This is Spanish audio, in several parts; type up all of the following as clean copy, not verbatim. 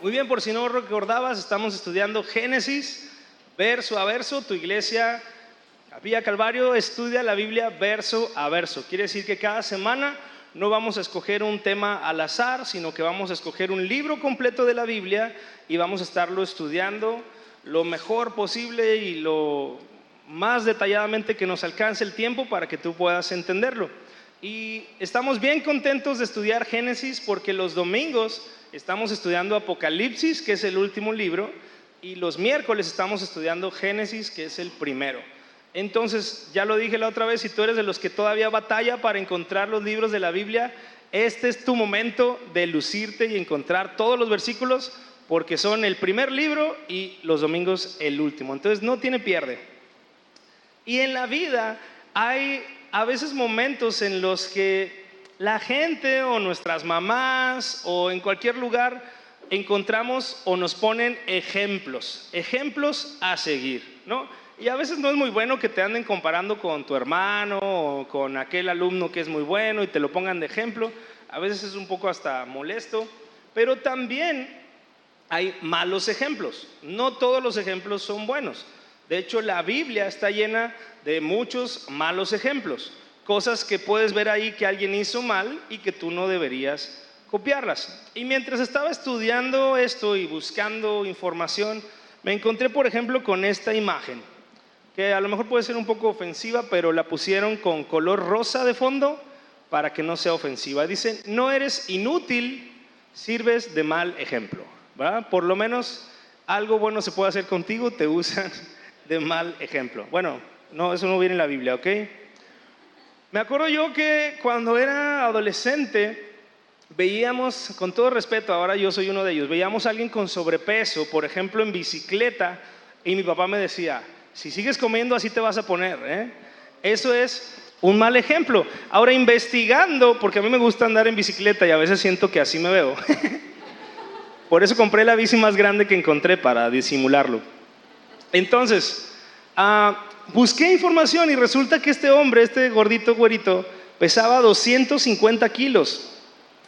Muy bien, por si no recordabas, estamos estudiando Génesis, verso a verso. Tu iglesia, Capilla Calvario, estudia la Biblia verso a verso. Quiere decir que cada semana no vamos a escoger un tema al azar, sino que vamos a escoger un libro completo de la Biblia y vamos a estarlo estudiando lo mejor posible y lo más detalladamente que nos alcance el tiempo para que tú puedas entenderlo. Y estamos bien contentos de estudiar Génesis porque los domingos estamos estudiando Apocalipsis, que es el último libro, y los miércoles estamos estudiando Génesis, que es el primero. Entonces, ya lo dije la otra vez, si tú eres de los que todavía batalla para encontrar los libros de la Biblia, este es tu momento de lucirte y encontrar todos los versículos, porque son el primer libro y los domingos el último. Entonces, no tiene pierde. Y en la vida hay a veces momentos en los que la gente o nuestras mamás o en cualquier lugar encontramos o nos ponen ejemplos a seguir, ¿no? Y a veces no es muy bueno que te anden comparando con tu hermano o con aquel alumno que es muy bueno y te lo pongan de ejemplo. A veces es un poco hasta molesto, pero también hay malos ejemplos. No todos los ejemplos son buenos. De hecho, la Biblia está llena de muchos malos ejemplos, cosas que puedes ver ahí que alguien hizo mal y que tú no deberías copiarlas. Y mientras estaba estudiando esto y buscando información, me encontré, por ejemplo, con esta imagen, que a lo mejor puede ser un poco ofensiva, pero la pusieron con color rosa de fondo para que no sea ofensiva. Dice: no eres inútil, sirves de mal ejemplo, ¿verdad? Por lo menos algo bueno se puede hacer contigo, te usan de mal ejemplo. Bueno, no, eso no viene en la Biblia, ¿ok? Me acuerdo yo que cuando era adolescente veíamos, con todo respeto, ahora yo soy uno de ellos, veíamos a alguien con sobrepeso, por ejemplo en bicicleta, y mi papá me decía: si sigues comiendo así te vas a poner, ¿eh? Eso es un mal ejemplo. Ahora, investigando, porque a mí me gusta andar en bicicleta y a veces siento que así me veo por eso compré la bici más grande que encontré para disimularlo. Entonces, busqué información y resulta que este hombre, este gordito güerito, pesaba 250 kilos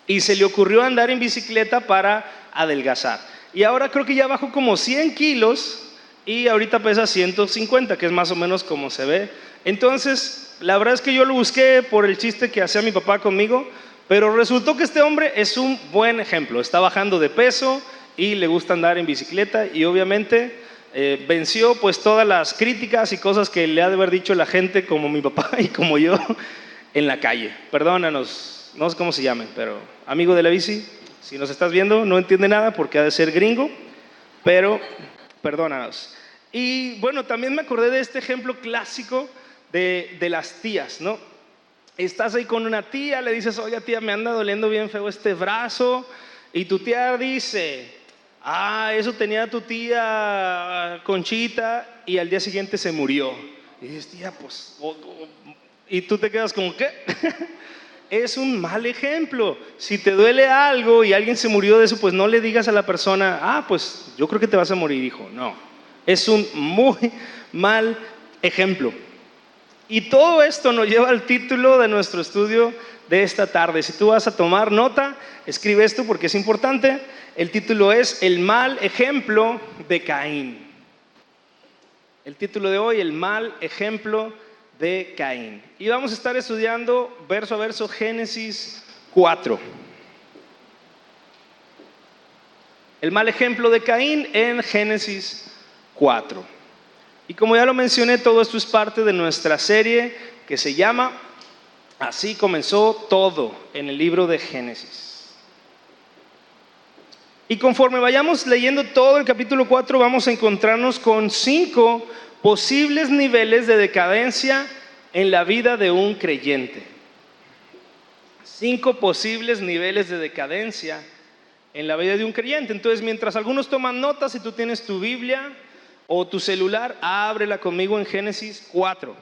y se le ocurrió andar en bicicleta para adelgazar. Y ahora creo que ya bajó como 100 kilos y ahorita pesa 150, que es más o menos como se ve. Entonces, la verdad es que yo lo busqué por el chiste que hacía mi papá conmigo, pero resultó que este hombre es un buen ejemplo. Está bajando de peso y le gusta andar en bicicleta y obviamente venció pues todas las críticas y cosas que le ha de haber dicho la gente como mi papá y como yo en la calle. Perdónanos, no sé cómo se llamen, pero amigo de la bici, si nos estás viendo, no entiende nada porque ha de ser gringo, pero perdónanos. Y bueno, también me acordé de este ejemplo clásico de las tías, ¿no? Estás ahí con una tía, le dices: oiga tía, me anda doliendo bien feo este brazo, y tu tía dice: eso tenía tu tía Conchita y al día siguiente se murió. Y dices: tía, pues, y tú te quedas como, ¿qué? Es un mal ejemplo. Si te duele algo y alguien se murió de eso, pues no le digas a la persona: pues yo creo que te vas a morir, hijo. No, es un muy mal ejemplo. Y todo esto nos lleva al título de nuestro estudio de esta tarde. Si tú vas a tomar nota, escribe esto porque es importante. El título es El mal ejemplo de Caín. El título de hoy: El mal ejemplo de Caín. Y vamos a estar estudiando verso a verso Génesis 4. El mal ejemplo de Caín en Génesis 4. Y como ya lo mencioné, todo esto es parte de nuestra serie que se llama Así comenzó todo, en el libro de Génesis. Y conforme vayamos leyendo todo el capítulo 4, vamos a encontrarnos con 5 posibles niveles de decadencia en la vida de un creyente. 5 posibles niveles de decadencia en la vida de un creyente. Entonces, mientras algunos toman notas, si tú tienes tu Biblia o tu celular, ábrela conmigo en Génesis 4.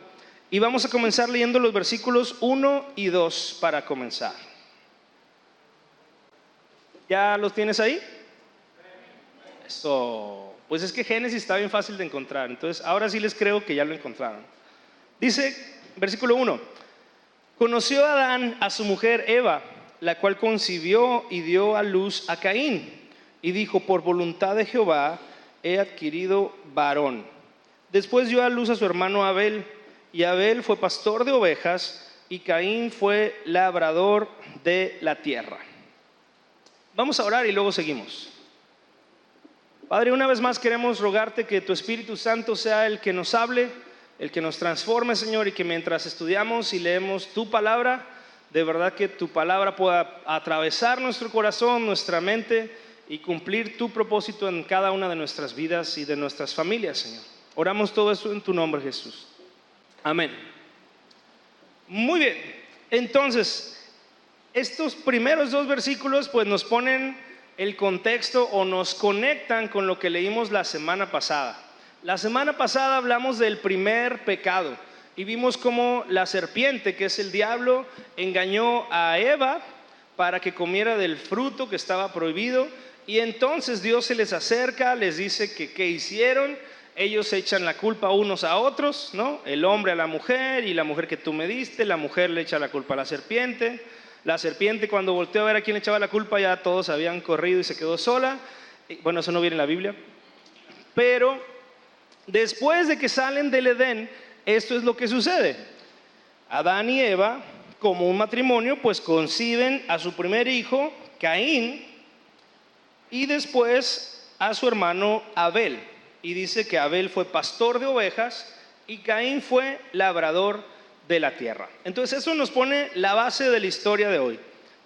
Y vamos a comenzar leyendo los versículos 1 y 2 para comenzar. ¿Ya los tienes ahí? Eso. Pues es que Génesis está bien fácil de encontrar. Entonces, ahora sí les creo que ya lo encontraron. Dice, versículo 1: conoció Adán a su mujer Eva, la cual concibió y dio a luz a Caín. y dijo: por voluntad de Jehová he adquirido varón. Después dio a luz a su hermano Abel, y Abel fue pastor de ovejas, y Caín fue labrador de la tierra. Vamos a orar y luego seguimos. Padre, una vez más queremos rogarte que tu Espíritu Santo sea el que nos hable, el que nos transforme, Señor, y que mientras estudiamos y leemos tu palabra, de verdad que tu palabra pueda atravesar nuestro corazón, nuestra mente, y cumplir tu propósito en cada una de nuestras vidas y de nuestras familias, Señor. Oramos todo esto en tu nombre, Jesús. Amén. Muy bien, entonces estos primeros dos versículos pues nos ponen el contexto o nos conectan con lo que leímos la semana pasada. La semana pasada hablamos del primer pecado y vimos cómo la serpiente, que es el diablo, engañó a Eva para que comiera del fruto que estaba prohibido, y entonces Dios se les acerca, les dice que qué hicieron. Ellos echan la culpa unos a otros, ¿no? El hombre a la mujer, y la mujer que tú me diste, la mujer le echa la culpa a la serpiente. La serpiente, cuando volteó a ver a quién le echaba la culpa, ya todos habían corrido y se quedó sola. Bueno, eso no viene en la Biblia. Pero después de que salen del Edén, esto es lo que sucede. Adán y Eva, como un matrimonio, pues conciben a su primer hijo, Caín, y después a su hermano Abel. Y dice que Abel fue pastor de ovejas y Caín fue labrador de la tierra. Entonces eso nos pone la base de la historia de hoy.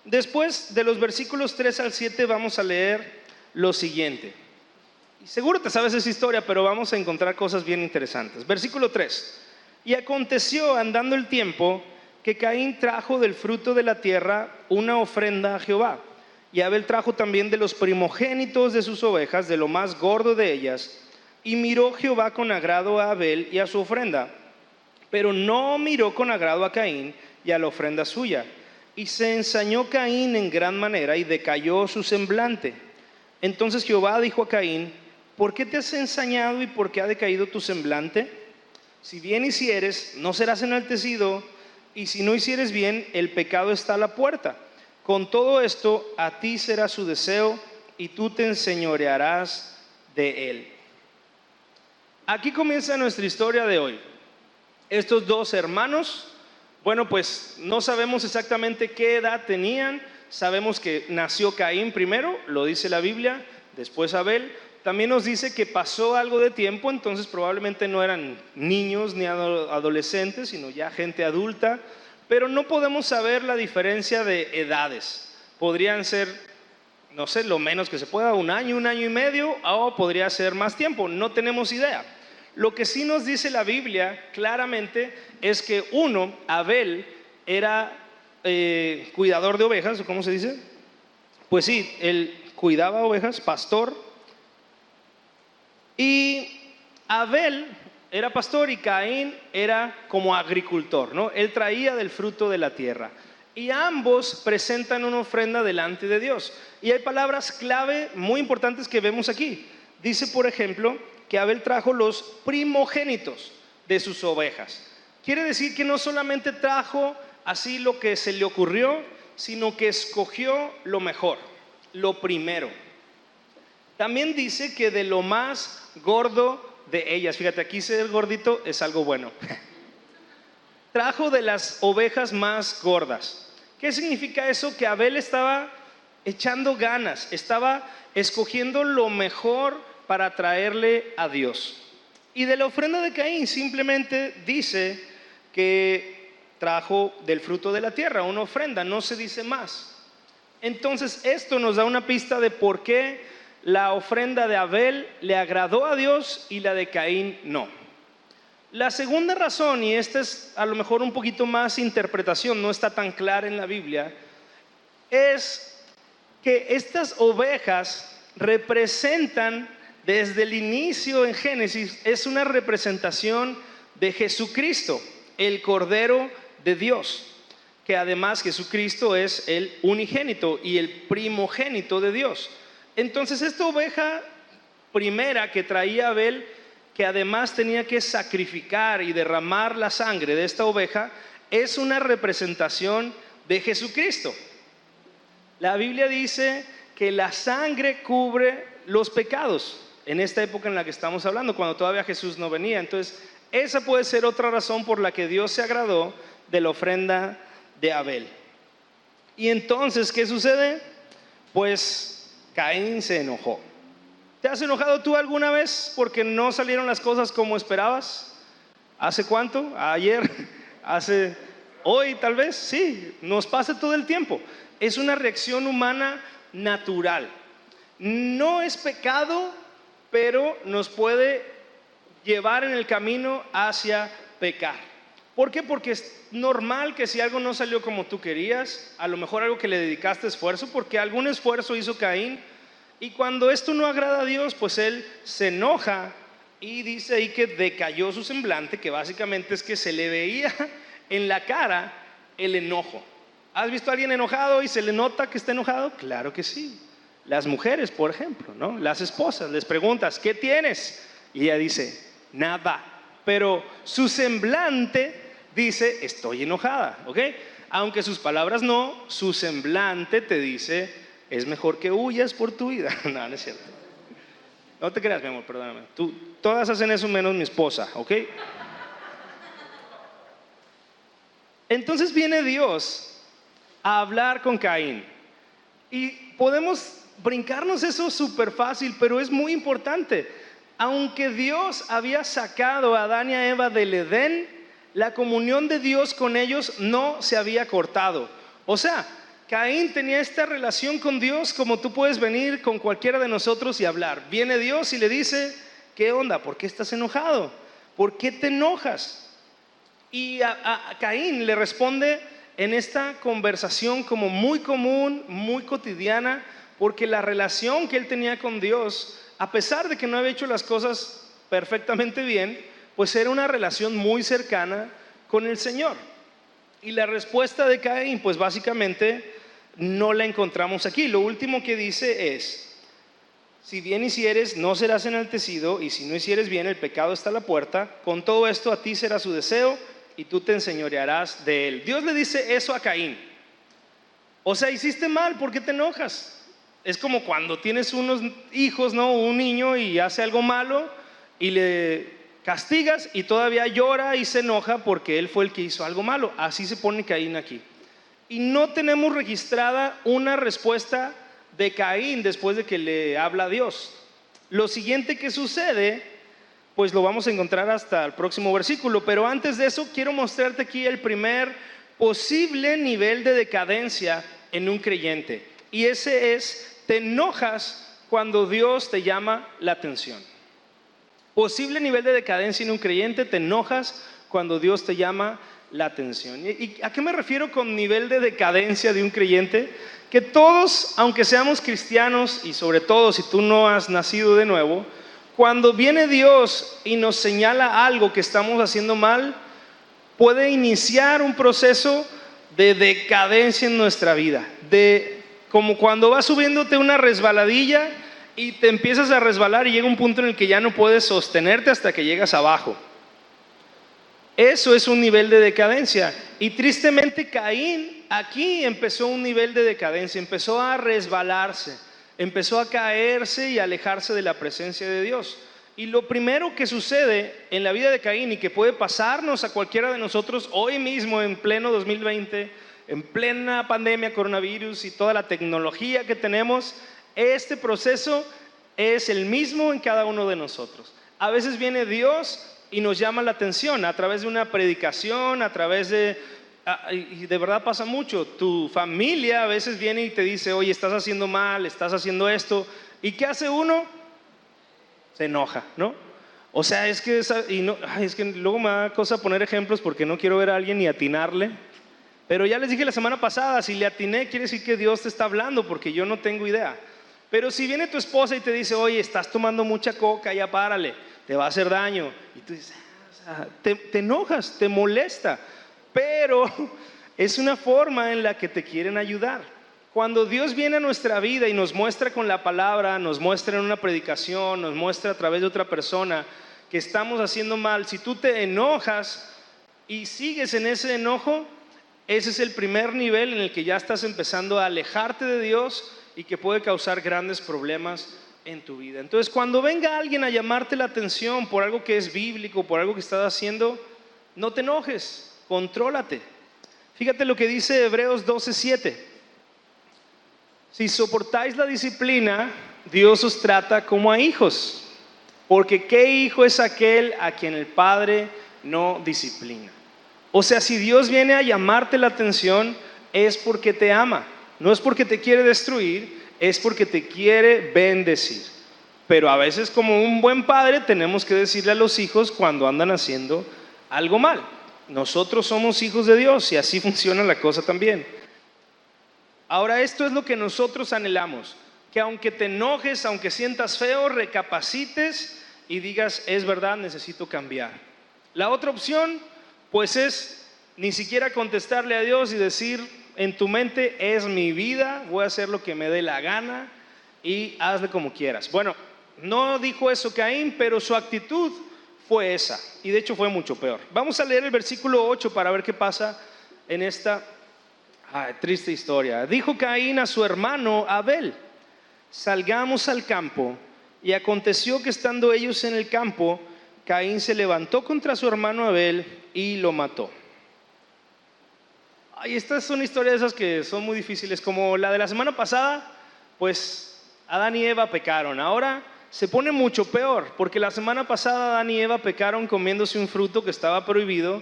Después de los versículos 3 al 7 vamos a leer lo siguiente. Y seguro te sabes esa historia, pero vamos a encontrar cosas bien interesantes. Versículo 3. Y aconteció, andando el tiempo, que Caín trajo del fruto de la tierra una ofrenda a Jehová. Y Abel trajo también de los primogénitos de sus ovejas, de lo más gordo de ellas. Y miró Jehová con agrado a Abel y a su ofrenda, pero no miró con agrado a Caín y a la ofrenda suya. Y se ensañó Caín en gran manera y decayó su semblante. Entonces Jehová dijo a Caín: ¿por qué te has ensañado y por qué ha decaído tu semblante? Si bien hicieres, no serás enaltecido, y si no hicieres bien, el pecado está a la puerta. Con todo esto, a ti será su deseo, y tú te enseñorearás de él. Aquí comienza nuestra historia de hoy. Estos dos hermanos, bueno, pues no sabemos exactamente qué edad tenían. Sabemos que nació Caín primero, lo dice la Biblia, después Abel. También nos dice que pasó algo de tiempo, entonces probablemente no eran niños ni adolescentes, sino ya gente adulta. Pero no podemos saber la diferencia de edades. Podrían ser, no sé, lo menos que se pueda, un año y medio, o podría ser más tiempo, no tenemos idea. Lo que sí nos dice la Biblia claramente es que Abel, era cuidador de ovejas, ¿cómo se dice? Pues sí, él cuidaba ovejas, pastor. Y Abel era pastor y Caín era como agricultor, ¿no? Él traía del fruto de la tierra. Y ambos presentan una ofrenda delante de Dios. Y hay palabras clave muy importantes que vemos aquí. Dice, por ejemplo, que Abel trajo los primogénitos de sus ovejas. Quiere decir que no solamente trajo así lo que se le ocurrió, sino que escogió lo mejor, lo primero. También dice que de lo más gordo de ellas, fíjate, aquí ser gordito es algo bueno. Trajo de las ovejas más gordas. ¿Qué significa eso? Que Abel estaba echando ganas, estaba escogiendo lo mejor para traerle a Dios. Y de la ofrenda de Caín simplemente dice que trajo del fruto de la tierra una ofrenda, no se dice más. Entonces esto nos da una pista de por qué la ofrenda de Abel le agradó a Dios y la de Caín no. La segunda razón, y esta es a lo mejor un poquito más interpretación, no está tan clara en la Biblia, es que estas ovejas representan, desde el inicio en Génesis, es una representación de Jesucristo, el Cordero de Dios, que además Jesucristo es el unigénito y el primogénito de Dios. Entonces esta oveja primera que traía Abel, que además tenía que sacrificar y derramar la sangre de esta oveja, es una representación de Jesucristo. La Biblia dice que la sangre cubre los pecados en esta época en la que estamos hablando, cuando todavía Jesús no venía. Entonces, esa puede ser otra razón por la que Dios se agradó de la ofrenda de Abel. Y entonces, ¿qué sucede? Pues Caín se enojó. ¿Te has enojado tú alguna vez porque no salieron las cosas como esperabas? ¿Hace cuánto? ¿Ayer? ¿Hoy tal vez? Sí, nos pasa todo el tiempo. Es una reacción humana natural. No es pecado, pero nos puede llevar en el camino hacia pecar. ¿Por qué? Porque es normal que si algo no salió como tú querías, a lo mejor algo que le dedicaste esfuerzo, porque algún esfuerzo hizo Caín, y cuando esto no agrada a Dios, pues él se enoja y dice ahí que decayó su semblante, que básicamente es que se le veía en la cara el enojo. ¿Has visto a alguien enojado y se le nota que está enojado? Claro que sí. Las mujeres, por ejemplo, ¿no? Las esposas, les preguntas, ¿qué tienes? Y ella dice, nada. Pero su semblante dice, estoy enojada, ¿ok? Aunque sus palabras no, su semblante te dice, es mejor que huyas por tu vida. No, no es cierto. No te creas, mi amor, perdóname. Todas hacen eso menos mi esposa, ¿ok? Entonces viene Dios a hablar con Caín. Y podemos brincarnos eso súper fácil, pero es muy importante. Aunque Dios había sacado a Adán y a Eva del Edén, la comunión de Dios con ellos no se había cortado. O sea, Caín tenía esta relación con Dios como tú puedes venir con cualquiera de nosotros y hablar. Viene Dios y le dice, ¿qué onda? ¿Por qué estás enojado? ¿Por qué te enojas? Y a Caín le responde en esta conversación como muy común, muy cotidiana, porque la relación que él tenía con Dios, a pesar de que no había hecho las cosas perfectamente bien, pues era una relación muy cercana con el Señor. Y la respuesta de Caín, pues básicamente no la encontramos aquí. Lo último que dice es, si bien hicieres, no serás enaltecido, y si no hicieres bien, el pecado está a la puerta. Con todo esto a ti será su deseo, y tú te enseñorearás de él. Dios le dice eso a Caín. O sea, hiciste mal, ¿por qué te enojas? Es como cuando tienes unos hijos, ¿no? Un niño y hace algo malo y le castigas y todavía llora y se enoja porque él fue el que hizo algo malo. Así se pone Caín aquí. Y no tenemos registrada una respuesta de Caín después de que le habla a Dios. Lo siguiente que sucede, pues lo vamos a encontrar hasta el próximo versículo. Pero antes de eso, quiero mostrarte aquí el primer posible nivel de decadencia en un creyente. Y ese es, te enojas cuando Dios te llama la atención. Posible nivel de decadencia en un creyente, te enojas cuando Dios te llama la atención. ¿Y a qué me refiero con nivel de decadencia de un creyente? Que todos, aunque seamos cristianos, y sobre todo si tú no has nacido de nuevo, cuando viene Dios y nos señala algo que estamos haciendo mal, puede iniciar un proceso de decadencia en nuestra vida. Como cuando vas subiéndote una resbaladilla y te empiezas a resbalar y llega un punto en el que ya no puedes sostenerte hasta que llegas abajo. Eso es un nivel de decadencia. Y tristemente Caín aquí empezó un nivel de decadencia, empezó a resbalarse, empezó a caerse y a alejarse de la presencia de Dios. Y lo primero que sucede en la vida de Caín y que puede pasarnos a cualquiera de nosotros hoy mismo en pleno 2020, en plena pandemia, coronavirus y toda la tecnología que tenemos, este proceso es el mismo en cada uno de nosotros. A veces viene Dios y nos llama la atención a través de una predicación, a través y de verdad pasa mucho, tu familia a veces viene y te dice, oye, estás haciendo mal, estás haciendo esto, ¿y qué hace uno? Se enoja, ¿no? O sea, es que luego me da cosa poner ejemplos porque no quiero ver a alguien ni atinarle, pero ya les dije la semana pasada, si le atiné quiere decir que Dios te está hablando porque yo no tengo idea. Pero si viene tu esposa y te dice, oye, estás tomando mucha coca, ya párale, te va a hacer daño, y tú dices, te enojas, te molesta, pero es una forma en la que te quieren ayudar. Cuando Dios viene a nuestra vida y nos muestra con la palabra, nos muestra en una predicación, nos muestra a través de otra persona que estamos haciendo mal, si tú te enojas y sigues en ese enojo, ese es el primer nivel en el que ya estás empezando a alejarte de Dios y que puede causar grandes problemas en tu vida. Entonces, cuando venga alguien a llamarte la atención por algo que es bíblico, por algo que estás haciendo, no te enojes, contrólate. Fíjate lo que dice Hebreos 12:7. Si soportáis la disciplina, Dios os trata como a hijos. Porque ¿qué hijo es aquel a quien el Padre no disciplina? O sea, si Dios viene a llamarte la atención, es porque te ama. No es porque te quiere destruir, es porque te quiere bendecir. Pero a veces, como un buen padre, tenemos que decirle a los hijos cuando andan haciendo algo mal. Nosotros somos hijos de Dios y así funciona la cosa también. Ahora, esto es lo que nosotros anhelamos, que aunque te enojes, aunque sientas feo, recapacites y digas, es verdad, necesito cambiar. La otra opción, pues, es ni siquiera contestarle a Dios y decir en tu mente, es mi vida, voy a hacer lo que me dé la gana y hazle como quieras. Bueno, no dijo eso Caín, pero su actitud fue esa, y de hecho fue mucho peor. Vamos a leer el versículo 8 para ver qué pasa en esta triste historia. Dijo Caín a su hermano Abel, salgamos al campo. Y aconteció que estando ellos en el campo, Caín se levantó contra su hermano Abel y lo mató. Estas son historias esas que son muy difíciles, como la de la semana pasada. Pues Adán y Eva pecaron. Ahora se pone mucho peor, porque la semana pasada Adán y Eva pecaron comiéndose un fruto que estaba prohibido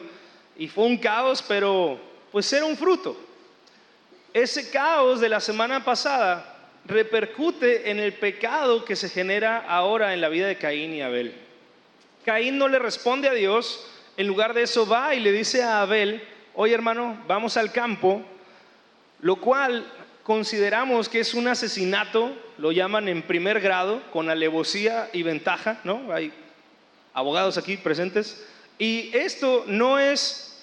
y fue un caos, pero pues era un fruto. Ese caos de la semana pasada repercute en el pecado que se genera ahora en la vida de Caín y Abel. Caín no le responde a Dios, en lugar de eso va y le dice a Abel, oye hermano, vamos al campo, lo cual consideramos que es un asesinato, lo llaman en primer grado, con alevosía y ventaja, ¿no? Hay abogados aquí presentes, y esto no es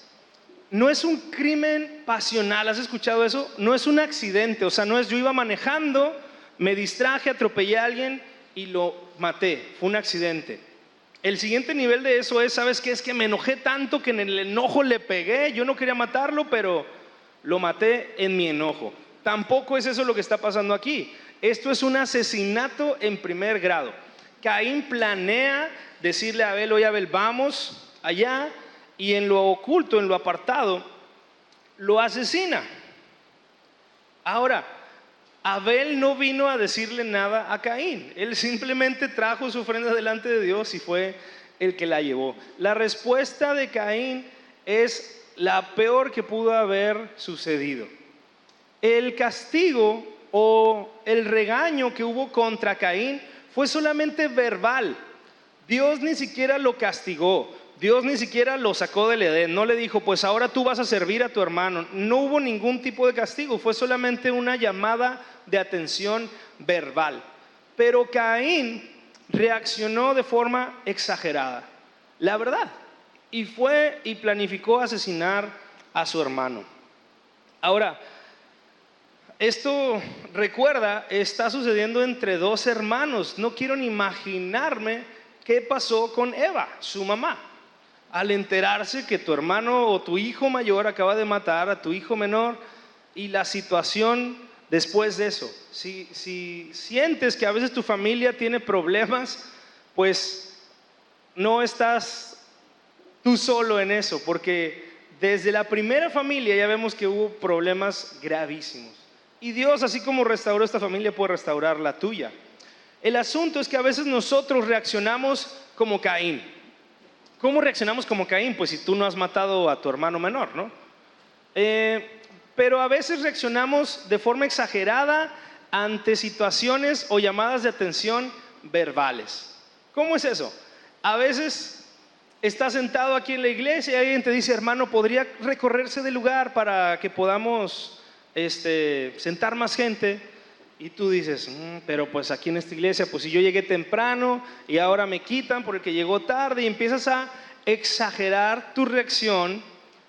un crimen pasional. ¿Has escuchado eso? No es un accidente, o sea, no es yo iba manejando, me distraje, atropellé a alguien y lo maté, fue un accidente. El siguiente nivel de eso es, ¿sabes qué? Es que me enojé tanto que en el enojo le pegué, yo no quería matarlo, pero lo maté en mi enojo. Tampoco es eso lo que está pasando aquí. Esto es un asesinato en primer grado. Caín planea decirle a Abel, oye Abel, vamos allá, y en lo oculto, en lo apartado, lo asesina. Ahora, Abel no vino a decirle nada a Caín, él simplemente trajo su ofrenda delante de Dios y fue el que la llevó. La respuesta de Caín es la peor que pudo haber sucedido. El castigo o el regaño que hubo contra Caín fue solamente verbal. Dios ni siquiera lo castigó. Dios ni siquiera lo sacó del Edén, no le dijo, pues ahora tú vas a servir a tu hermano. No hubo ningún tipo de castigo, fue solamente una llamada de atención verbal. Pero Caín reaccionó de forma exagerada, la verdad, y fue y planificó asesinar a su hermano. Ahora, esto, recuerda, está sucediendo entre dos hermanos. No quiero ni imaginarme qué pasó con Eva, su mamá, al enterarse que tu hermano o tu hijo mayor acaba de matar a tu hijo menor, y la situación después de eso. Si sientes que a veces tu familia tiene problemas, pues no estás tú solo en eso, porque desde la primera familia ya vemos que hubo problemas gravísimos. Y Dios, así como restauró esta familia, puede restaurar la tuya. El asunto es que a veces nosotros reaccionamos como Caín. ¿Cómo reaccionamos como Caín? Pues si tú no has matado a tu hermano menor, ¿no? Pero a veces reaccionamos de forma exagerada ante situaciones o llamadas de atención verbales. ¿Cómo es eso? A veces estás sentado aquí en la iglesia y alguien te dice, hermano, ¿podría recorrerse del lugar para que podamos sentar más gente? Y tú dices, pero pues aquí en esta iglesia, pues si yo llegué temprano y ahora me quitan porque llegó tarde, y empiezas a exagerar tu reacción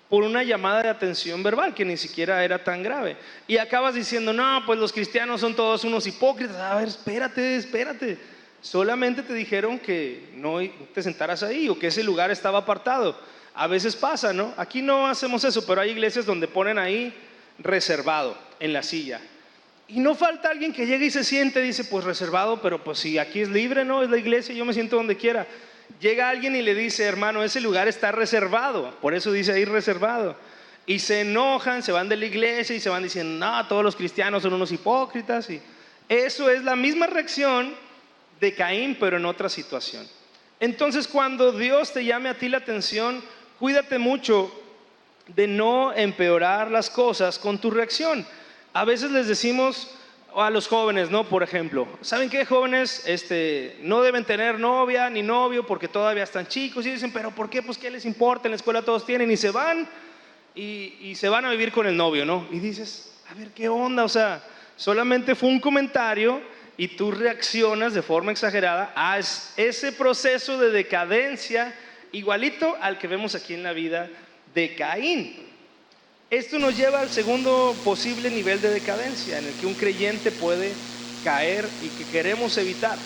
por una llamada de atención verbal que ni siquiera era tan grave. Y acabas diciendo, no, pues los cristianos son todos unos hipócritas. A ver, espérate. Solamente te dijeron que no te sentaras ahí o que ese lugar estaba apartado. A veces pasa, ¿no? Aquí no hacemos eso, pero hay iglesias donde ponen ahí reservado en la silla. Y no falta alguien que llegue y se siente, dice, pues reservado, pero pues si aquí es libre, ¿no? Es la iglesia, yo me siento donde quiera. Llega alguien y le dice, hermano, ese lugar está reservado, por eso dice ahí reservado. Y se enojan, se van de la iglesia y se van diciendo, no, todos los cristianos son unos hipócritas. Y eso es la misma reacción de Caín, pero en otra situación. Entonces, cuando Dios te llame a ti la atención, cuídate mucho de no empeorar las cosas con tu reacción. A veces les decimos a los jóvenes, ¿no? Por ejemplo, ¿saben qué, jóvenes? No deben tener novia ni novio porque todavía están chicos. Y dicen, ¿pero por qué? Pues ¿qué les importa? En la escuela todos tienen. Y se van y se van a vivir con el novio, ¿no? Y dices, a ver, ¿qué onda? O sea, solamente fue un comentario y tú reaccionas de forma exagerada a ese proceso de decadencia igualito al que vemos aquí en la vida de Caín. Esto nos lleva al segundo posible nivel de decadencia en el que un creyente puede caer y que queremos evitar.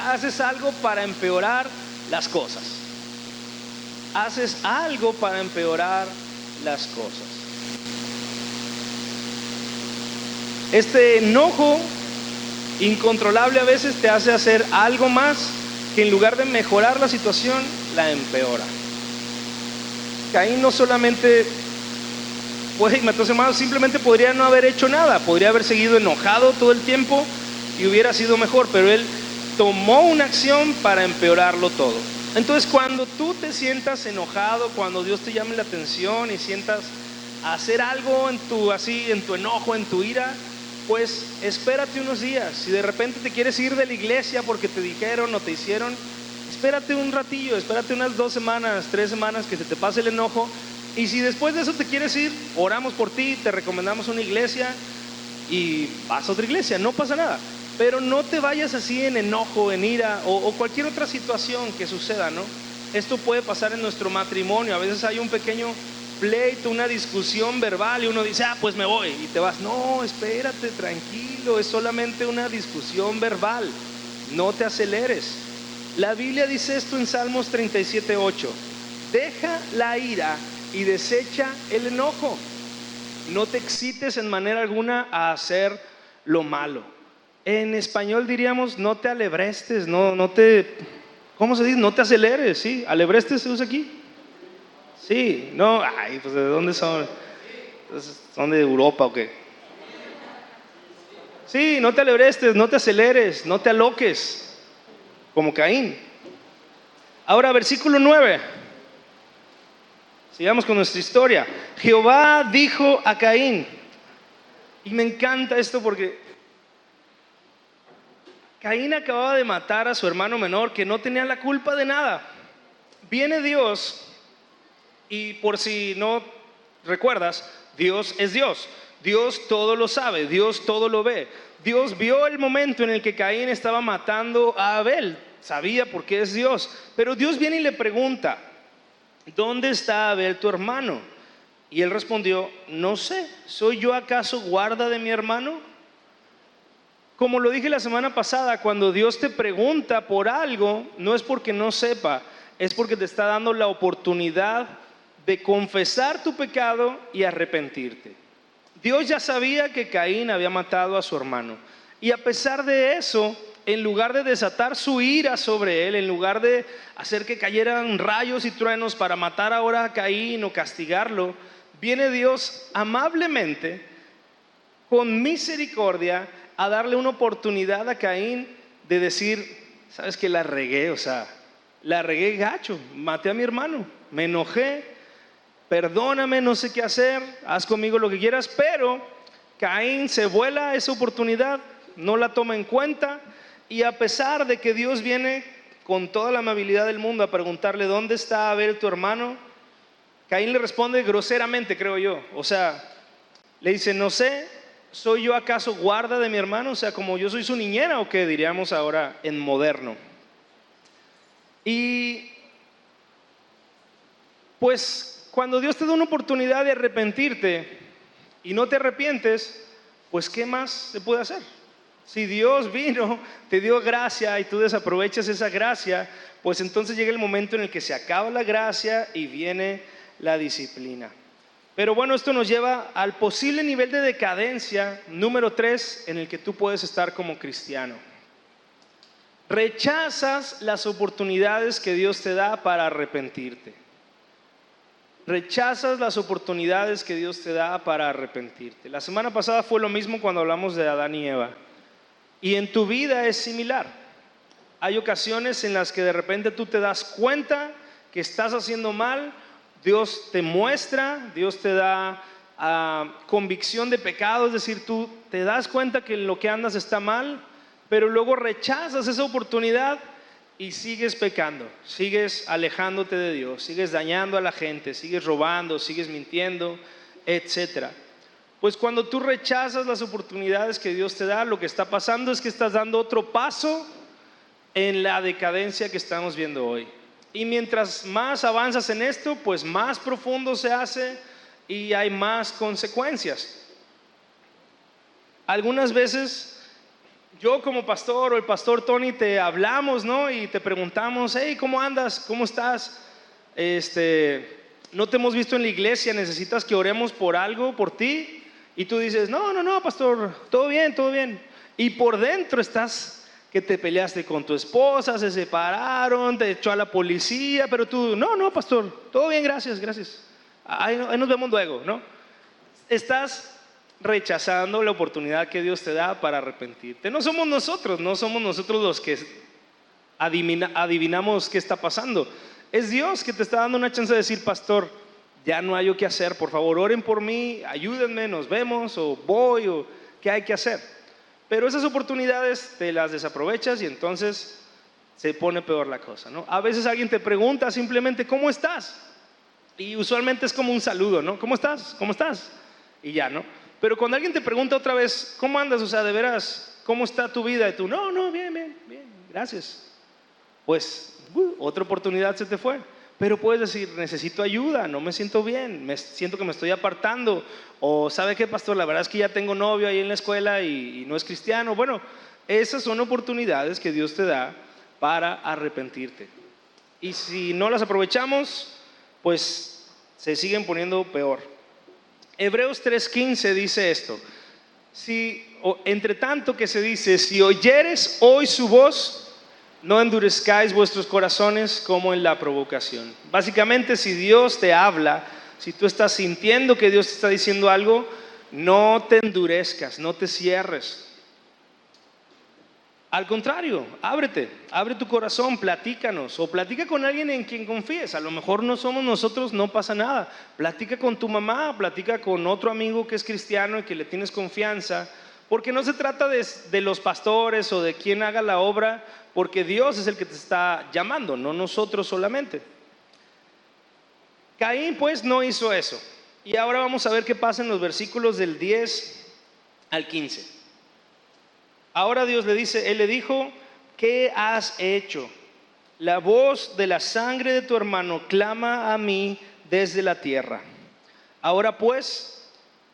Haces algo para empeorar las cosas. Haces algo para empeorar las cosas. Este enojo incontrolable a veces te hace hacer algo más que en lugar de mejorar la situación, la empeora. Caín no solamente simplemente podría no haber hecho nada, podría haber seguido enojado todo el tiempo y hubiera sido mejor, pero él tomó una acción para empeorarlo todo. Entonces, cuando tú te sientas enojado, cuando Dios te llame la atención y sientas hacer algo en tu enojo, en tu ira, pues espérate unos días. Si de repente te quieres ir de la iglesia porque te dijeron o te hicieron, espérate un ratillo, espérate unas 2 semanas, 3 semanas que se te pase el enojo. Y si después de eso te quieres ir, oramos por ti, te recomendamos una iglesia y vas a otra iglesia, no pasa nada. Pero no te vayas así en enojo, en ira o cualquier otra situación que suceda, ¿no? Esto puede pasar en nuestro matrimonio. A veces hay un pequeño pleito, una discusión verbal y uno dice, pues me voy y te vas. No, espérate, tranquilo, es solamente una discusión verbal, no te aceleres. La Biblia dice esto en Salmos 37:8: deja la ira y desecha el enojo. No te excites en manera alguna a hacer lo malo. En español diríamos, no te alebrestes, ¿cómo se dice? No te aceleres, ¿sí? ¿Alebrestes se usa aquí? Sí, no, pues ¿de dónde son? ¿Son de Europa o qué? Sí, no te alebrestes, no te aceleres, no te aloques, como Caín. Ahora, versículo 9. Sigamos con nuestra historia. Jehová dijo a Caín, y me encanta esto porque Caín acababa de matar a su hermano menor que no tenía la culpa de nada. Viene Dios, y por si no recuerdas, Dios es Dios. Dios todo lo sabe, Dios todo lo ve. Dios vio el momento en el que Caín estaba matando a Abel, sabía por qué es Dios, pero Dios viene y le pregunta, ¿dónde está Abel tu hermano? Y él respondió, no sé, ¿soy yo acaso guarda de mi hermano? Como lo dije la semana pasada, cuando Dios te pregunta por algo, no es porque no sepa, es porque te está dando la oportunidad de confesar tu pecado y arrepentirte. Dios ya sabía que Caín había matado a su hermano, y a pesar de eso, en lugar de desatar su ira sobre él, en lugar de hacer que cayeran rayos y truenos para matar ahora a Caín o castigarlo, viene Dios amablemente, con misericordia, a darle una oportunidad a Caín de decir, sabes que la regué, la regué gacho, maté a mi hermano, me enojé, perdóname, no sé qué hacer, haz conmigo lo que quieras. Pero Caín se vuela esa oportunidad, no la toma en cuenta, y a pesar de que Dios viene con toda la amabilidad del mundo a preguntarle, ¿dónde está Abel tu hermano? Caín le responde groseramente, creo yo. Le dice, no sé, ¿soy yo acaso guarda de mi hermano? Como yo soy su niñera o qué, diríamos ahora en moderno. Y pues cuando Dios te da una oportunidad de arrepentirte y no te arrepientes, pues ¿qué más se puede hacer? Si Dios vino, te dio gracia y tú desaprovechas esa gracia, pues entonces llega el momento en el que se acaba la gracia y viene la disciplina. Pero bueno, esto nos lleva al posible nivel de decadencia número 3 en el que tú puedes estar como cristiano. Rechazas las oportunidades que Dios te da para arrepentirte. Rechazas las oportunidades que Dios te da para arrepentirte. La semana pasada fue lo mismo cuando hablamos de Adán y Eva. Y en tu vida es similar. Hay ocasiones en las que de repente tú te das cuenta que estás haciendo mal. Dios te muestra, Dios te da convicción de pecado. Es decir, tú te das cuenta que lo que andas está mal, pero luego rechazas esa oportunidad y sigues pecando, sigues alejándote de Dios, sigues dañando a la gente, sigues robando, sigues mintiendo, etcétera. Pues cuando tú rechazas las oportunidades que Dios te da, lo que está pasando es que estás dando otro paso en la decadencia que estamos viendo hoy. Y mientras más avanzas en esto, pues más profundo se hace y hay más consecuencias. Algunas veces yo como pastor o el pastor Tony te hablamos, ¿no? Y te preguntamos, hey, ¿cómo andas? ¿Cómo estás? No te hemos visto en la iglesia, ¿necesitas que oremos por algo, por ti? Y tú dices, no, pastor, todo bien, todo bien. Y por dentro estás que te peleaste con tu esposa, se separaron, te echó a la policía, pero tú, no, pastor, todo bien, gracias. Ahí nos vemos luego, ¿no? Estás rechazando la oportunidad que Dios te da para arrepentirte. No somos nosotros los que adivinamos qué está pasando. Es Dios que te está dando una chance de decir, pastor, ya no hay yo qué hacer, por favor oren por mí, ayúdenme, nos vemos, o voy, o qué hay que hacer. Pero esas oportunidades te las desaprovechas y entonces se pone peor la cosa, ¿no? A veces alguien te pregunta simplemente, ¿cómo estás? Y usualmente es como un saludo, ¿no? ¿Cómo estás? ¿Cómo estás? Y ya, ¿no? Pero cuando alguien te pregunta otra vez, ¿cómo andas? O sea, de veras, ¿cómo está tu vida? Y tú, no, bien, gracias. Pues, otra oportunidad se te fue. Pero puedes decir, necesito ayuda, no me siento bien, me siento que me estoy apartando. O, ¿sabe qué, pastor? La verdad es que ya tengo novio ahí en la escuela y no es cristiano. Bueno, esas son oportunidades que Dios te da para arrepentirte. Y si no las aprovechamos, pues se siguen poniendo peor. Hebreos 3:15 dice esto: entre tanto que se dice, si oyeres hoy su voz, no endurezcáis vuestros corazones como en la provocación. Básicamente, si Dios te habla, si tú estás sintiendo que Dios te está diciendo algo, no te endurezcas, no te cierres. Al contrario, abre tu corazón, platícanos, o platica con alguien en quien confíes. A lo mejor no somos nosotros, no pasa nada. Platica con tu mamá, platica con otro amigo que es cristiano y que le tienes confianza, porque no se trata de los pastores o de quien haga la obra, porque Dios es el que te está llamando, no nosotros solamente. Caín pues no hizo eso. Y ahora vamos a ver qué pasa en los versículos del 10 al 15. Ahora Dios le dice, Él le dijo, ¿qué has hecho? La voz de la sangre de tu hermano clama a mí desde la tierra. Ahora pues,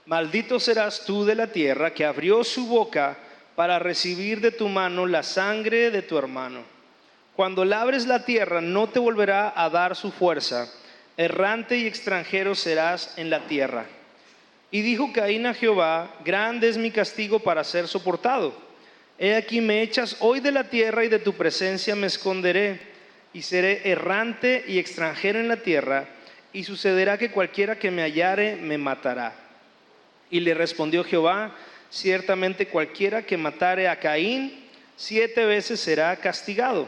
maldito serás tú de la tierra que abrió su boca para recibir de tu mano la sangre de tu hermano. Cuando labres la tierra no te volverá a dar su fuerza, errante y extranjero serás en la tierra. Y dijo Caín a Jehová, grande es mi castigo para ser soportado. He aquí me echas hoy de la tierra y de tu presencia me esconderé y seré errante y extranjero en la tierra y sucederá que cualquiera que me hallare me matará. Y le respondió Jehová, ciertamente cualquiera que matare a Caín 7 veces será castigado.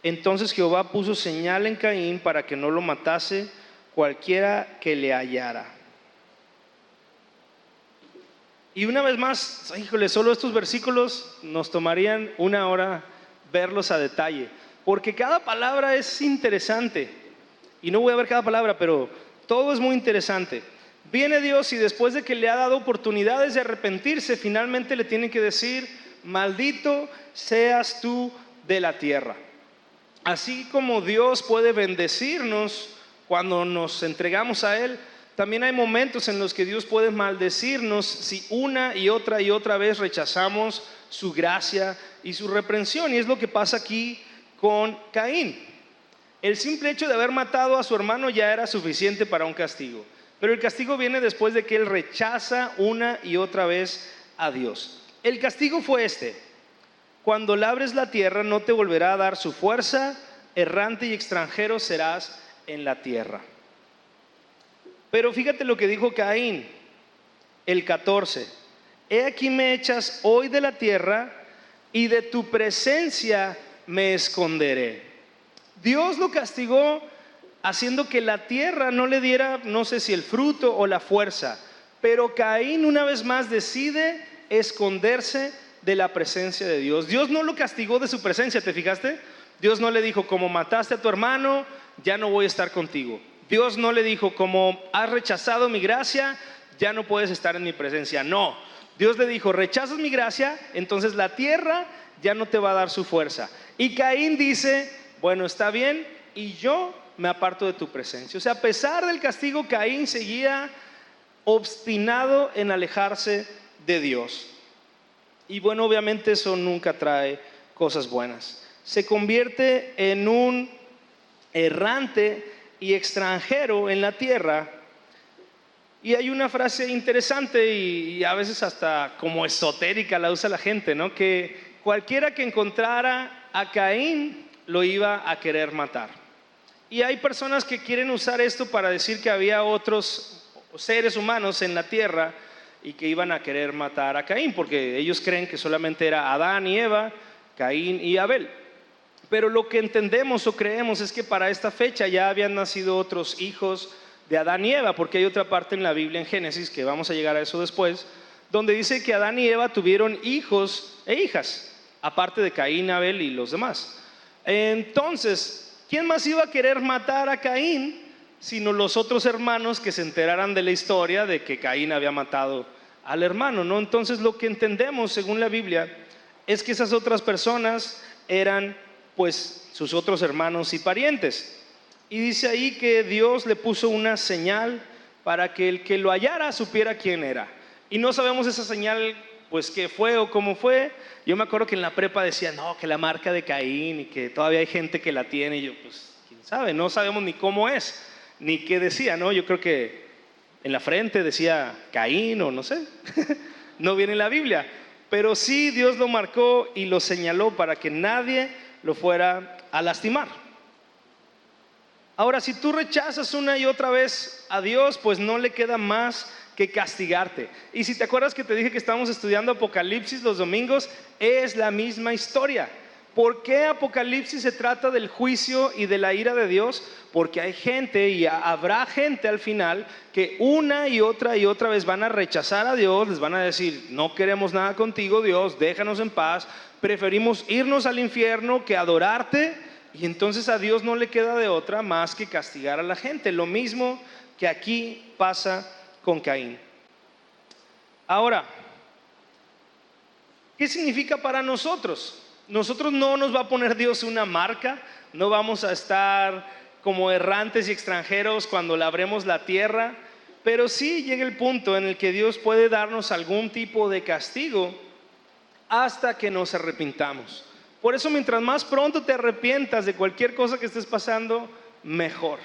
Entonces Jehová puso señal en Caín para que no lo matase cualquiera que le hallara. Y una vez más, híjole, solo estos versículos nos tomarían 1 hora verlos a detalle, porque cada palabra es interesante. Y no voy a ver cada palabra, pero todo es muy interesante. Viene Dios y después de que le ha dado oportunidades de arrepentirse, finalmente le tiene que decir, maldito seas tú de la tierra. Así como Dios puede bendecirnos cuando nos entregamos a Él, también hay momentos en los que Dios puede maldecirnos si una y otra vez rechazamos su gracia y su reprensión. Y es lo que pasa aquí con Caín. El simple hecho de haber matado a su hermano ya era suficiente para un castigo. pero el castigo viene después de que él rechaza una y otra vez a Dios. El castigo fue este: cuando labres la tierra no te volverá a dar su fuerza, errante y extranjero serás en la tierra. Pero fíjate lo que dijo Caín, el 14: he aquí me echas hoy de la tierra y de tu presencia me esconderé. Dios lo castigó haciendo que la tierra no le diera, no sé si el fruto o la fuerza, pero Caín una vez más decide esconderse de la presencia de Dios. Dios no lo castigó de su presencia, ¿te fijaste? Dios no le dijo, como mataste a tu hermano, ya no voy a estar contigo. Dios no le dijo, como has rechazado mi gracia, ya no puedes estar en mi presencia. No, Dios le dijo, rechazas mi gracia, entonces la tierra ya no te va a dar su fuerza. Y Caín dice, bueno, está bien, y yo me aparto de tu presencia. O sea, a pesar del castigo, Caín seguía obstinado en alejarse de Dios. Y bueno, obviamente eso nunca trae cosas buenas. Se convierte en un errante y extranjero en la tierra. Y hay una frase interesante y a veces hasta como esotérica la usa la gente, ¿no? Que cualquiera que encontrara a Caín lo iba a querer matar. Y hay personas que quieren usar esto para decir que había otros seres humanos en la tierra y que iban a querer matar a Caín, porque ellos creen que solamente era Adán y Eva, Caín y Abel. Pero lo que entendemos o creemos es que para esta fecha ya habían nacido otros hijos de Adán y Eva, porque hay otra parte en la Biblia, en Génesis, que vamos a llegar a eso después, donde dice que Adán y Eva tuvieron hijos e hijas, aparte de Caín, Abel y los demás. Entonces, ¿quién más iba a querer matar a Caín sino los otros hermanos que se enteraran de la historia de que Caín había matado al hermano, ¿no? Entonces lo que entendemos según la Biblia es que esas otras personas eran pues sus otros hermanos y parientes. Y dice ahí que Dios le puso una señal para que el que lo hallara supiera quién era. Y no sabemos esa señal pues qué fue o cómo fue. Yo me acuerdo que en la prepa decía, no, que la marca de Caín y que todavía hay gente que la tiene. Y yo, pues, quién sabe, no sabemos ni cómo es, ni qué decía, ¿no? Yo creo que en la frente decía Caín o no sé, no viene en la Biblia. Pero sí Dios lo marcó y lo señaló para que nadie lo fuera a lastimar. Ahora, si tú rechazas una y otra vez a Dios, pues no le queda más que castigarte. Y si te acuerdas que te dije que estábamos estudiando Apocalipsis los domingos, es la misma historia. ¿Por qué Apocalipsis se trata del juicio y de la ira de Dios? Porque hay gente y habrá gente al final que una y otra vez van a rechazar a Dios, les van a decir, no queremos nada contigo Dios, déjanos en paz, preferimos irnos al infierno que adorarte. Y entonces a Dios no le queda de otra más que castigar a la gente. Lo mismo que aquí pasa con Caín. Ahora, ¿qué significa para nosotros? Nosotros no nos va a poner Dios una marca, no vamos a estar como errantes y extranjeros cuando labremos la tierra, pero sí llega el punto en el que Dios puede darnos algún tipo de castigo hasta que nos arrepintamos. Por eso, mientras más pronto te arrepientas de cualquier cosa que estés pasando, mejor.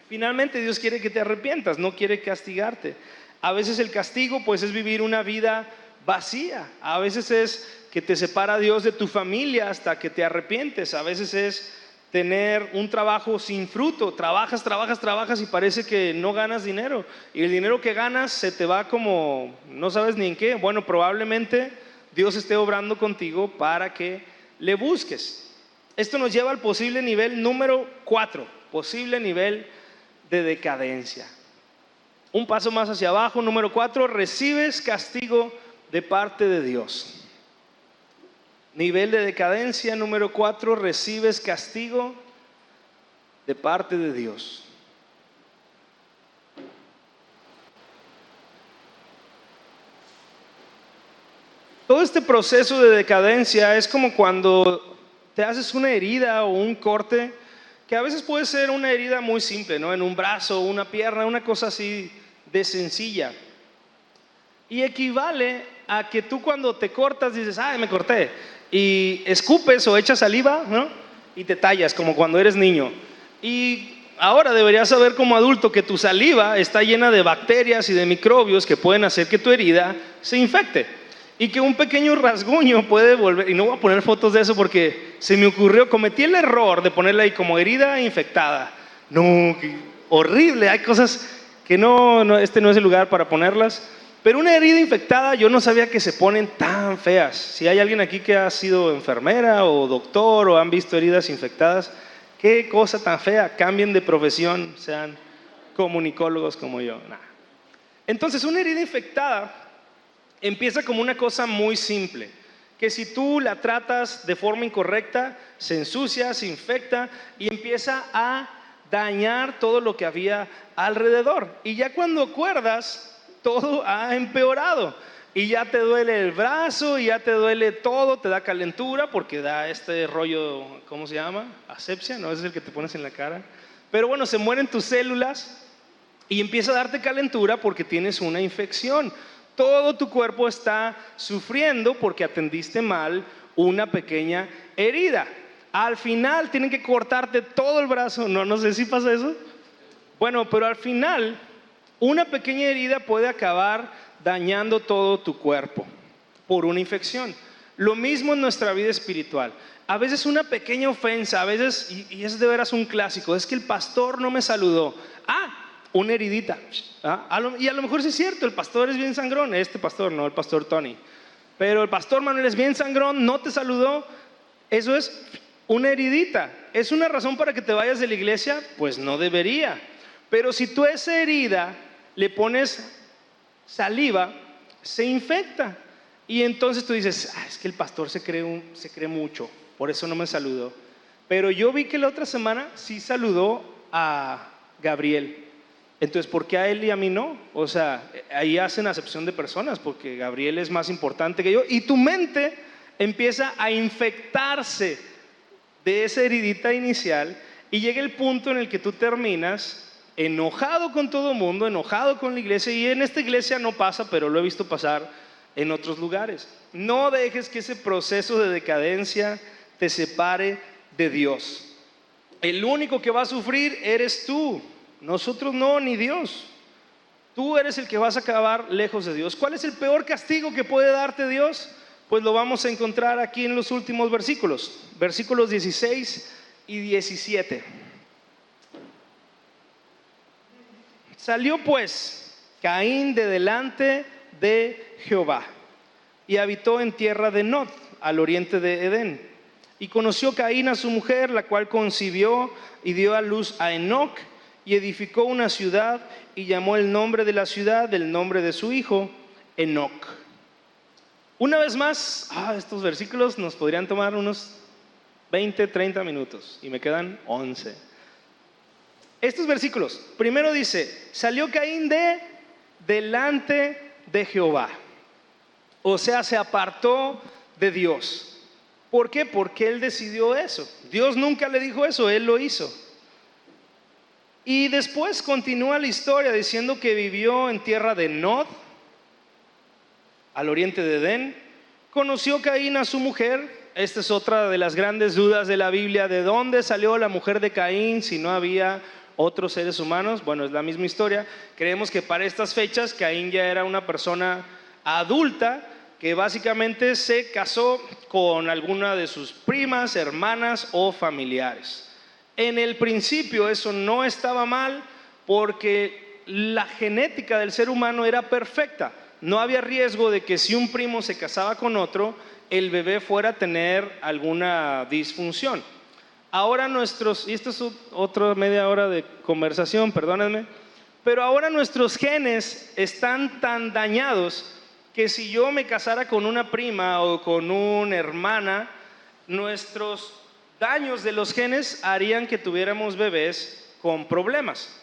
Finalmente Dios quiere que te arrepientas, no quiere castigarte. A veces el castigo pues es vivir una vida vacía. A veces es que te separa Dios de tu familia hasta que te arrepientes. A veces es tener un trabajo sin fruto. Trabajas y parece que no ganas dinero. Y el dinero que ganas se te va como no sabes ni en qué. Bueno, probablemente Dios esté obrando contigo para que le busques. Esto nos lleva al posible nivel número 4, posible nivel de decadencia. Un paso más hacia abajo, número 4, recibes castigo de parte de Dios. Nivel de decadencia número 4, recibes castigo de parte de Dios. Todo este proceso de decadencia es como cuando te haces una herida o un corte, que a veces puede ser una herida muy simple, ¿no? En un brazo, una pierna, una cosa así de sencilla. Y equivale a que tú cuando te cortas dices, ay, me corté, y escupes o echas saliva, ¿no? Y te tallas como cuando eres niño. Y ahora deberías saber como adulto que tu saliva está llena de bacterias y de microbios que pueden hacer que tu herida se infecte. Y que un pequeño rasguño puede volver, y no voy a poner fotos de eso porque se me ocurrió, cometí el error de ponerla ahí como herida infectada. No, horrible, hay cosas que este no es el lugar para ponerlas. Pero una herida infectada yo no sabía que se ponen tan feas. Si hay alguien aquí que ha sido enfermera o doctor o han visto heridas infectadas, qué cosa tan fea, cambien de profesión, sean comunicólogos como yo. Nah. Entonces una herida infectada empieza como una cosa muy simple, que si tú la tratas de forma incorrecta, se ensucia, se infecta y empieza a dañar todo lo que había alrededor. Y ya cuando acuerdas, todo ha empeorado. Y ya te duele el brazo, y ya te duele todo, te da calentura porque da este rollo, ¿cómo se llama? Asepsia, ¿no? Ese es el que te pones en la cara. Pero bueno, se mueren tus células y empieza a darte calentura porque tienes una infección. Todo tu cuerpo está sufriendo porque atendiste mal una pequeña herida. Al final tienen que cortarte todo el brazo. No sé si pasa eso. Bueno, pero al final una pequeña herida puede acabar dañando todo tu cuerpo por una infección. Lo mismo en nuestra vida espiritual. A veces una pequeña ofensa, a veces, y es de veras un clásico, es que el pastor no me saludó. Una heridita. Y a lo mejor sí es cierto, el pastor es bien sangrón, este pastor, no el pastor Tony. Pero el pastor Manuel es bien sangrón, no te saludó. Eso es una heridita. ¿Es una razón para que te vayas de la iglesia? Pues no debería. Pero si tú a esa herida le pones saliva, se infecta. Y entonces tú dices, es que el pastor se cree mucho, por eso no me saludó. Pero yo vi que la otra semana sí saludó a Gabriel. Entonces, ¿por qué a él y a mí no? O sea, ahí hacen acepción de personas porque Gabriel es más importante que yo. Y tu mente empieza a infectarse de esa heridita inicial y llega el punto en el que tú terminas enojado con todo el mundo, enojado con la iglesia. Y en esta iglesia no pasa, pero lo he visto pasar en otros lugares. No dejes que ese proceso de decadencia te separe de Dios. El único que va a sufrir eres tú. Nosotros no, ni Dios. Tú eres el que vas a acabar lejos de Dios. ¿Cuál es el peor castigo que puede darte Dios? Pues lo vamos a encontrar aquí en los últimos versículos. Versículos 16 y 17. Salió pues Caín de delante de Jehová y habitó en tierra de Nod, al oriente de Edén. Y conoció Caín a su mujer, la cual concibió y dio a luz a Enoc, y edificó una ciudad y llamó el nombre de la ciudad del nombre de su hijo, Enoc. Una vez más, estos versículos nos podrían tomar unos 20, 30 minutos y me quedan 11. Estos versículos, primero dice, salió Caín de delante de Jehová. O sea, se apartó de Dios. ¿Por qué? Porque él decidió eso. Dios nunca le dijo eso, él lo hizo. Y después continúa la historia diciendo que vivió en tierra de Nod, al oriente de Edén. Conoció Caín a su mujer. Esta es otra de las grandes dudas de la Biblia. ¿De dónde salió la mujer de Caín si no había otros seres humanos? Bueno, es la misma historia. Creemos que para estas fechas Caín ya era una persona adulta que básicamente se casó con alguna de sus primas, hermanas o familiares. En el principio eso no estaba mal porque la genética del ser humano era perfecta. No había riesgo de que si un primo se casaba con otro, el bebé fuera a tener alguna disfunción. Ahora y esto es otra media hora de conversación, perdónenme, pero ahora nuestros genes están tan dañados que si yo me casara con una prima o con una hermana, nuestros daños de los genes harían que tuviéramos bebés con problemas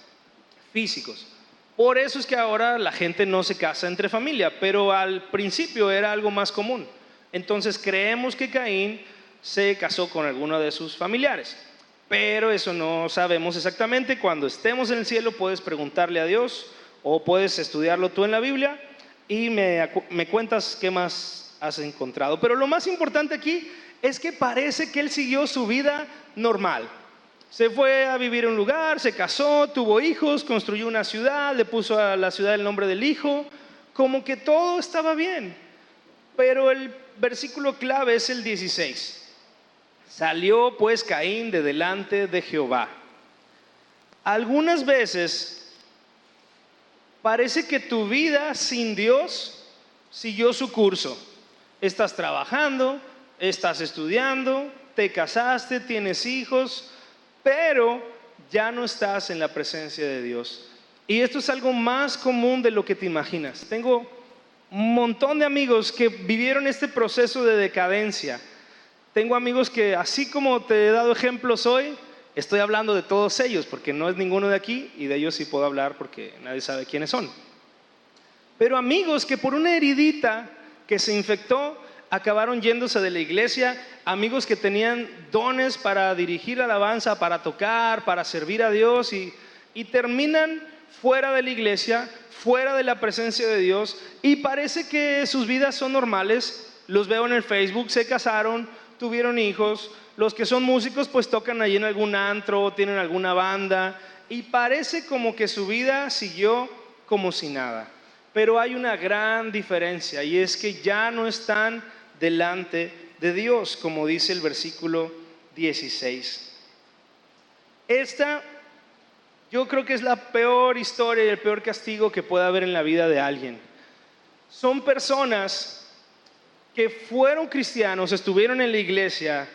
físicos. Por eso es que ahora la gente no se casa entre familia, pero al principio era algo más común. Entonces creemos que Caín se casó con alguno de sus familiares, pero eso no sabemos exactamente. Cuando estemos en el cielo puedes preguntarle a Dios o puedes estudiarlo tú en la Biblia y me cuentas qué más has encontrado. Pero lo más importante aquí es que parece que él siguió su vida normal. Se fue a vivir a un lugar, se casó, tuvo hijos, construyó una ciudad, le puso a la ciudad el nombre del hijo, como que todo estaba bien. Pero el versículo clave es el 16. Salió pues Caín de delante de Jehová. Algunas veces parece que tu vida sin Dios siguió su curso. Estás trabajando, estás estudiando, te casaste, tienes hijos, pero ya no estás en la presencia de Dios. Y esto es algo más común de lo que te imaginas. Tengo un montón de amigos que vivieron este proceso de decadencia. Tengo amigos que, así como te he dado ejemplos hoy, estoy hablando de todos ellos, porque no es ninguno de aquí, y de ellos sí puedo hablar porque nadie sabe quiénes son. Pero amigos que por una heridita que se infectó, acabaron yéndose de la iglesia, amigos que tenían dones para dirigir alabanza, para tocar, para servir a Dios, y terminan fuera de la iglesia, fuera de la presencia de Dios, y parece que sus vidas son normales. Los veo en el Facebook, se casaron, tuvieron hijos. Los que son músicos pues tocan allí en algún antro, tienen alguna banda, y parece como que su vida siguió como si nada. Pero hay una gran diferencia, y es que ya no están delante de Dios, como dice el versículo 16. Esta yo creo que es la peor historia y el peor castigo que pueda haber en la vida de alguien. Son personas que fueron cristianos, estuvieron en la iglesia,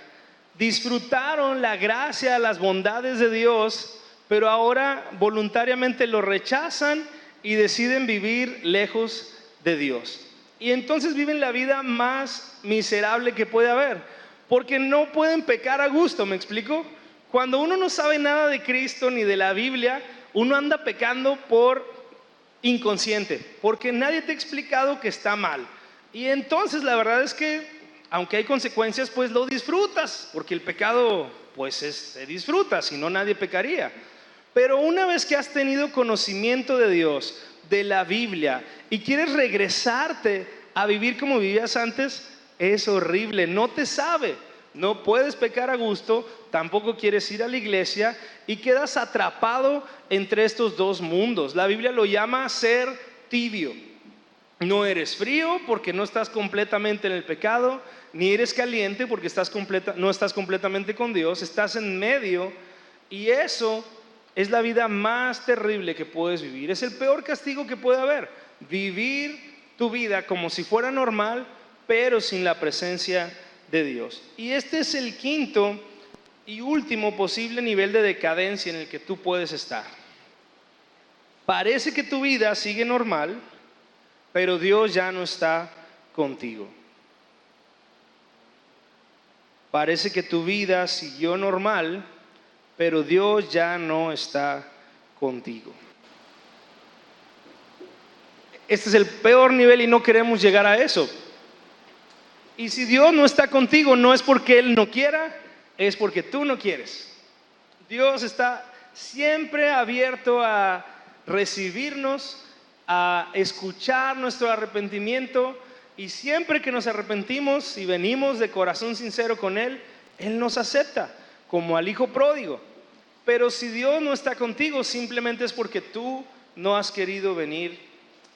disfrutaron la gracia, las bondades de Dios, pero ahora voluntariamente lo rechazan y deciden vivir lejos de Dios. Y entonces viven la vida más miserable que puede haber, porque no pueden pecar a gusto, ¿me explico? Cuando uno no sabe nada de Cristo ni de la Biblia, uno anda pecando por inconsciente, porque nadie te ha explicado que está mal. Y entonces la verdad es que, aunque hay consecuencias, pues lo disfrutas, porque el pecado pues se disfruta, si no nadie pecaría. Pero una vez que has tenido conocimiento de Dios, de la Biblia, y quieres regresarte a vivir como vivías antes, es horrible, no te sabe, no puedes pecar a gusto, tampoco quieres ir a la iglesia, y quedas atrapado entre estos dos mundos. La Biblia lo llama ser tibio. No eres frío porque no estás completamente en el pecado, ni eres caliente porque no estás completamente con Dios, estás en medio, y eso es la vida más terrible que puedes vivir. Es el peor castigo que puede haber, vivir tu vida como si fuera normal, pero sin la presencia de Dios. Y este es el quinto y último posible nivel de decadencia en el que tú puedes estar. Parece que tu vida sigue normal, pero Dios ya no está contigo. Parece que tu vida siguió normal, pero Dios ya no está contigo. Este es el peor nivel y no queremos llegar a eso. Y si Dios no está contigo, no es porque Él no quiera, es porque tú no quieres. Dios está siempre abierto a recibirnos, a escuchar nuestro arrepentimiento, y siempre que nos arrepentimos y venimos de corazón sincero con Él, Él nos acepta, como al hijo pródigo. Pero si Dios no está contigo, simplemente es porque tú no has querido venir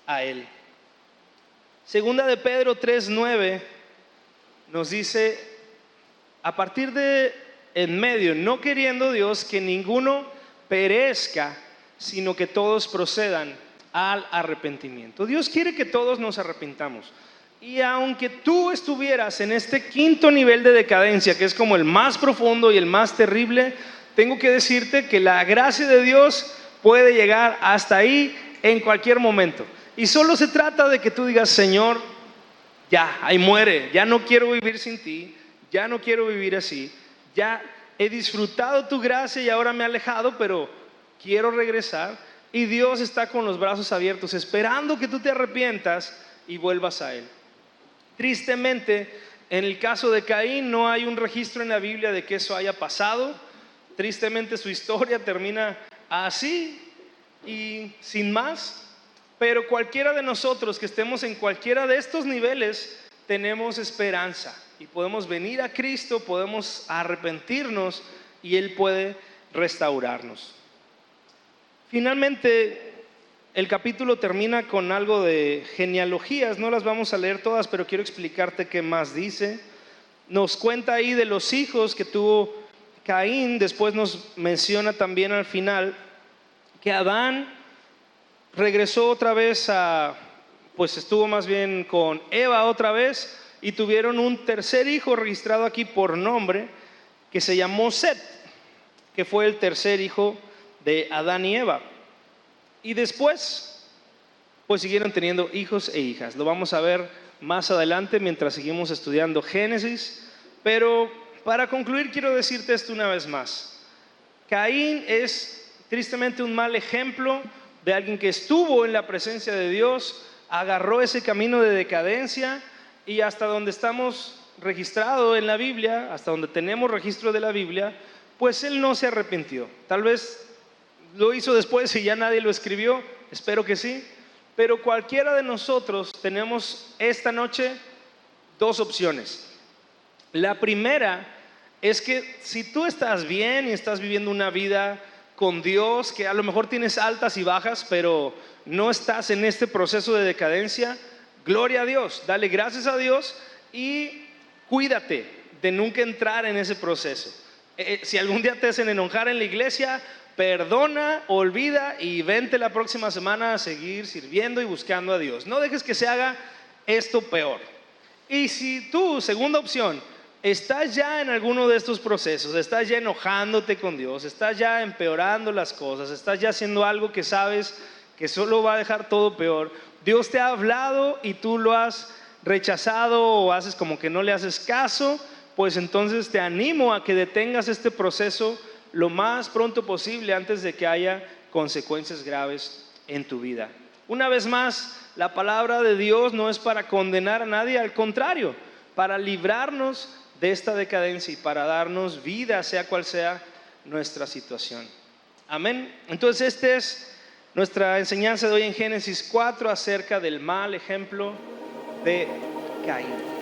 a Él. Segunda de Pedro 3:9 nos dice, a partir de en medio, no queriendo Dios que ninguno perezca, sino que todos procedan al arrepentimiento. Dios quiere que todos nos arrepintamos. Y aunque tú estuvieras en este quinto nivel de decadencia, que es como el más profundo y el más terrible, tengo que decirte que la gracia de Dios puede llegar hasta ahí en cualquier momento. Y solo se trata de que tú digas, Señor, ya, ahí muere, ya no quiero vivir sin ti, ya no quiero vivir así, ya he disfrutado tu gracia y ahora me he alejado, pero quiero regresar. Y Dios está con los brazos abiertos, esperando que tú te arrepientas y vuelvas a Él. Tristemente, en el caso de Caín no hay un registro en la Biblia de que eso haya pasado. Tristemente su historia termina así y sin más. Pero cualquiera de nosotros que estemos en cualquiera de estos niveles tenemos esperanza y podemos venir a Cristo, podemos arrepentirnos y Él puede restaurarnos. Finalmente, el capítulo termina con algo de genealogías. No las vamos a leer todas, pero quiero explicarte qué más dice. Nos cuenta ahí de los hijos que tuvo Caín. Después nos menciona también al final que Adán regresó otra vez pues estuvo más bien con Eva otra vez, y tuvieron un tercer hijo registrado aquí por nombre, que se llamó Set, que fue el tercer hijo de Adán y Eva. Y después, pues siguieron teniendo hijos e hijas. Lo vamos a ver más adelante mientras seguimos estudiando Génesis. Pero para concluir, quiero decirte esto una vez más. Caín es tristemente un mal ejemplo de alguien que estuvo en la presencia de Dios, agarró ese camino de decadencia, y hasta donde estamos registrados en la Biblia, hasta donde tenemos registro de la Biblia, pues él no se arrepintió. Tal vez lo hizo después y ya nadie lo escribió, espero que sí, pero cualquiera de nosotros tenemos esta noche dos opciones. La primera es que si tú estás bien y estás viviendo una vida con Dios, que a lo mejor tienes altas y bajas, pero no estás en este proceso de decadencia, gloria a Dios, dale gracias a Dios y cuídate de nunca entrar en ese proceso. Si algún día te hacen enojar en la iglesia, perdona, olvida y vente la próxima semana a seguir sirviendo y buscando a Dios. No dejes que se haga esto peor. Y si tú, segunda opción, estás ya en alguno de estos procesos, estás ya enojándote con Dios, estás ya empeorando las cosas, estás ya haciendo algo que sabes que solo va a dejar todo peor, Dios te ha hablado y tú lo has rechazado o haces como que no le haces caso, pues entonces te animo a que detengas este proceso lo más pronto posible antes de que haya consecuencias graves en tu vida. Una vez más, la palabra de Dios no es para condenar a nadie, al contrario, para librarnos de esta decadencia y para darnos vida, sea cual sea nuestra situación. Amén. Entonces esta es nuestra enseñanza de hoy en Génesis 4 acerca del mal ejemplo de Caín.